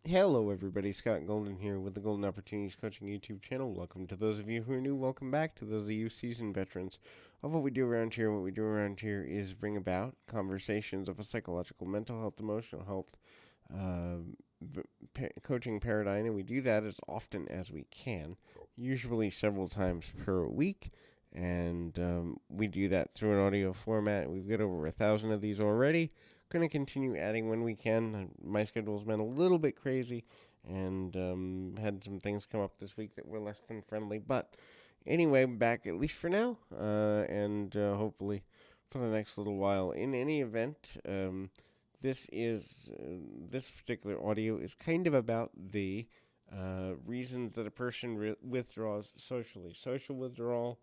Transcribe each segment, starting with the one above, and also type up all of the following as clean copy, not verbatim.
Hello, everybody. Scott Golden here with the Golden Opportunities Coaching YouTube channel. Welcome to those of you who are new. Welcome back to those of you seasoned veterans of what we do around here. What we do around here is bring about conversations of a psychological, mental health, emotional health uh, coaching paradigm, and we do that as often as we can, usually several times per week. And we do that through an audio format. We've got over 1,000 of these already. Going to continue adding when we can. My schedule's been a little bit crazy and had some things come up this week that were less than friendly. But anyway, back at least for now, and hopefully for the next little while. In any event, this is this particular audio is kind of about the reasons that a person withdraws socially. Social withdrawal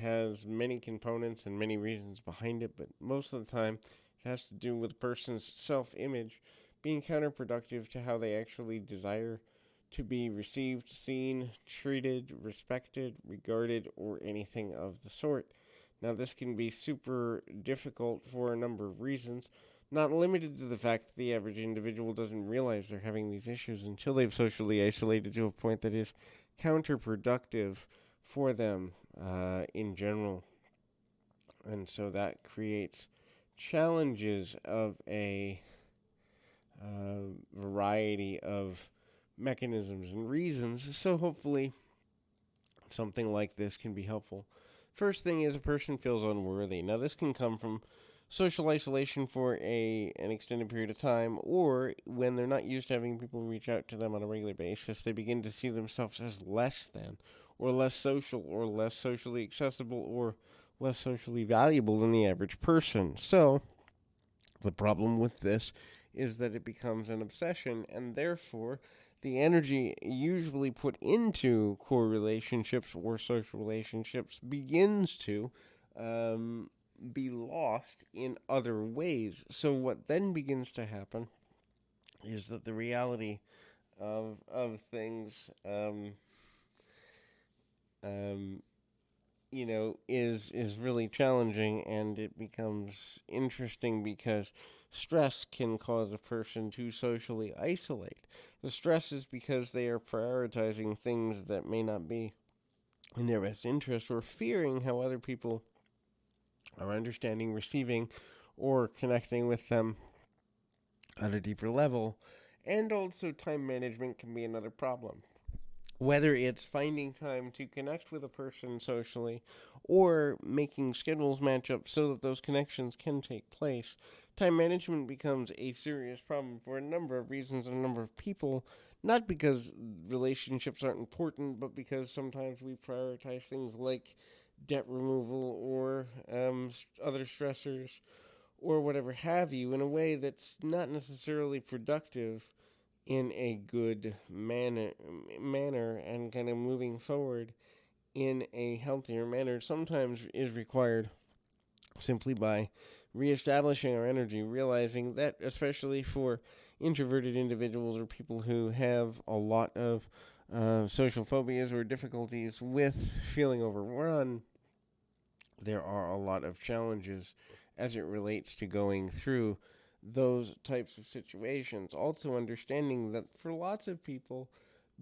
has many components and many reasons behind it, but most of the time it has to do with a person's self-image being counterproductive to how they actually desire to be received, seen, treated, respected, regarded, or anything of the sort. Now, this can be super difficult for a number of reasons, not limited to the fact that the average individual doesn't realize they're having these issues until they've socially isolated to a point that is counterproductive for them in general. And so that creates challenges of a variety of mechanisms and reasons. So hopefully something like this can be helpful. First thing is a person feels unworthy. Now this can come from social isolation for an extended period of time, or when they're not used to having people reach out to them on a regular basis, they begin to see themselves as less than, or less social, or less socially accessible, or less socially valuable than the average person. So the problem with this is that it becomes an obsession, and therefore the energy usually put into core relationships or social relationships begins to be lost in other ways. So what then begins to happen is that the reality of things um, is really challenging, and it becomes interesting because stress can cause a person to socially isolate. The stress is because they are prioritizing things that may not be in their best interest, or fearing how other people are understanding, receiving, or connecting with them at a deeper level. And also, time management can be another problem. Whether it's finding time to connect with a person socially or making schedules match up so that those connections can take place, time management becomes a serious problem for a number of reasons and a number of people. Not because relationships aren't important, but because sometimes we prioritize things like debt removal or other stressors or whatever have you in a way that's not necessarily productive in a good manner and kind of moving forward in a healthier manner sometimes is required simply by reestablishing our energy, realizing that especially for introverted individuals or people who have a lot of social phobias or difficulties with feeling overrun, there are a lot of challenges as it relates to going through those types of situations. Also, understanding that for lots of people,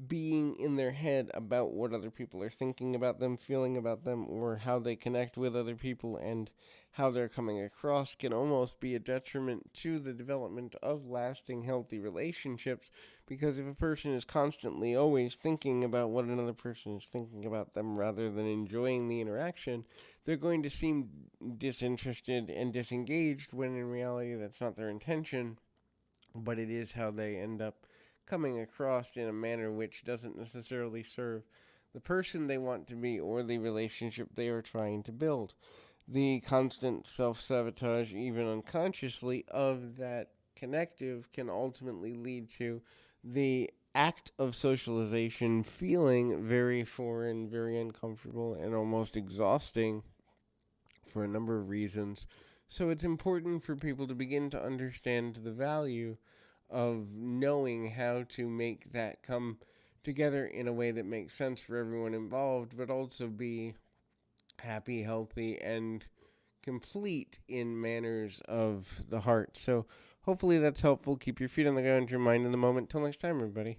being in their head about what other people are thinking about them, feeling about them, or how they connect with other people and how they're coming across can almost be a detriment to the development of lasting healthy relationships, because if a person is constantly always thinking about what another person is thinking about them rather than enjoying the interaction, they're going to seem disinterested and disengaged, when in reality that's not their intention, but it is how they end up coming across in a manner which doesn't necessarily serve the person they want to be or the relationship they are trying to build. The constant self-sabotage, even unconsciously, of that connective can ultimately lead to the act of socialization feeling very foreign, very uncomfortable, and almost exhausting for a number of reasons. So it's important for people to begin to understand the value of knowing how to make that come together in a way that makes sense for everyone involved, but also be happy, healthy, and complete in manners of the heart. So Hopefully that's helpful. Keep your feet on the ground, your mind in the moment. Till next time, everybody.